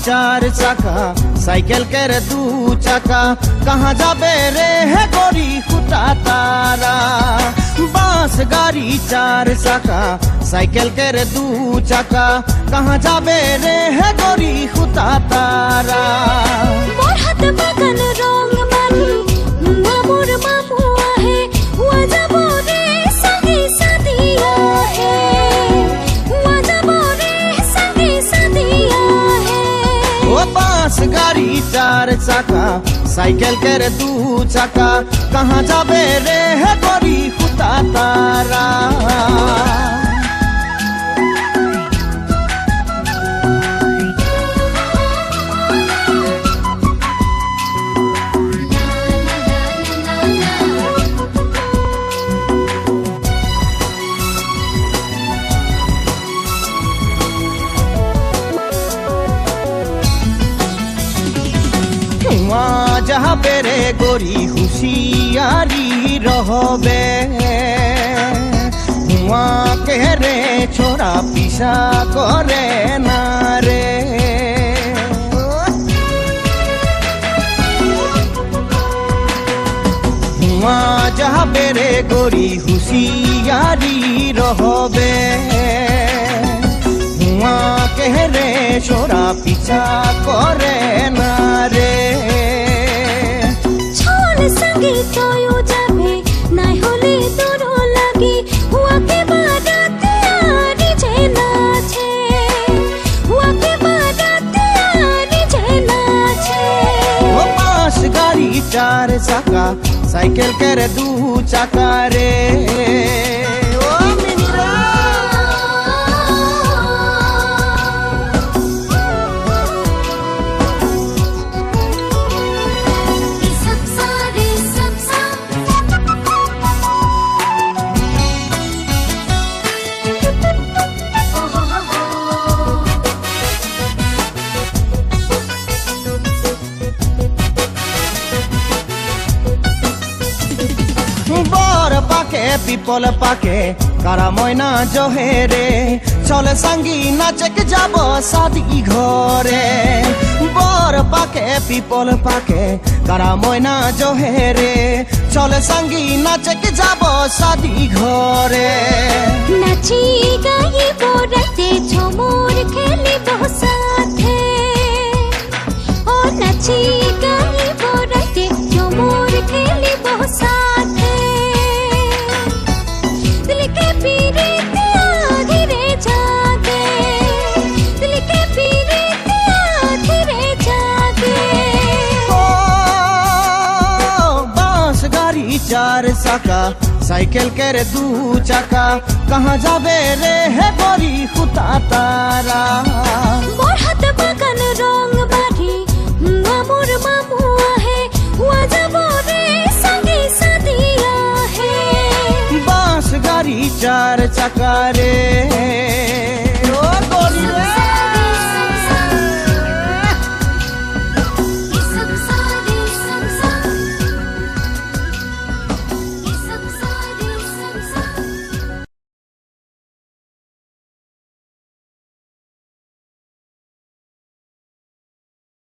चार चाका साइकिल के रे दू चाका कहाँ जाबे रे है गोरी खुटा तारा। बांस गाड़ी चार चाका साइकिल के रे दू चाका कहाँ जाबे रे है गोरी खुटा तारा। बरहत बागान रंग माली मामुर मामू आहे वाजाबो रे संगे सादिया है वाजाबो रे संगे सादिया है। ओ बांस गाड़ी चार चाका साइकिल के रे दू चाका कहाँ जाबे रे है गोरी खुटा तारा। जहाँ पेरे गोरी हुशियारी रहोबे हुआ के रे छोरा पीछा करे ना रे। हुआ जहाँ पेरे गोरी हुशियारी रहोबे हुआ के रे छोरा पीछा करे ना रे। संगे तोयो जाबे नाइ होले तोरो लागे हुआ के बाराते आनी जे नाचे हुआ के बाराते आनी जे नाचे। ओ बांस गाड़ी चार चाका साइकिल के रे दू चाका रे। बर पाके पिपल पाके कारा मयना जहे रे चले संगी नाचे के যাব शादी घरे। बर पाके पिपल पाके कारा मयना जहे रे चले संगी नाचे के যাব शादी घरे। नाची गाइब राते झुमुर खेलिब साथे ओ नाची गाइब राते झुमुर खेलिब साथे। चार चाका साइकिल के रे दू चाका कहाँ जाबे रे है गोरी खुटा तारा। बरहत बागान रंग बाड़ी मामुर मामू आहे वाजाबो रे संगे सादिया है। बांस गाड़ी चार चाका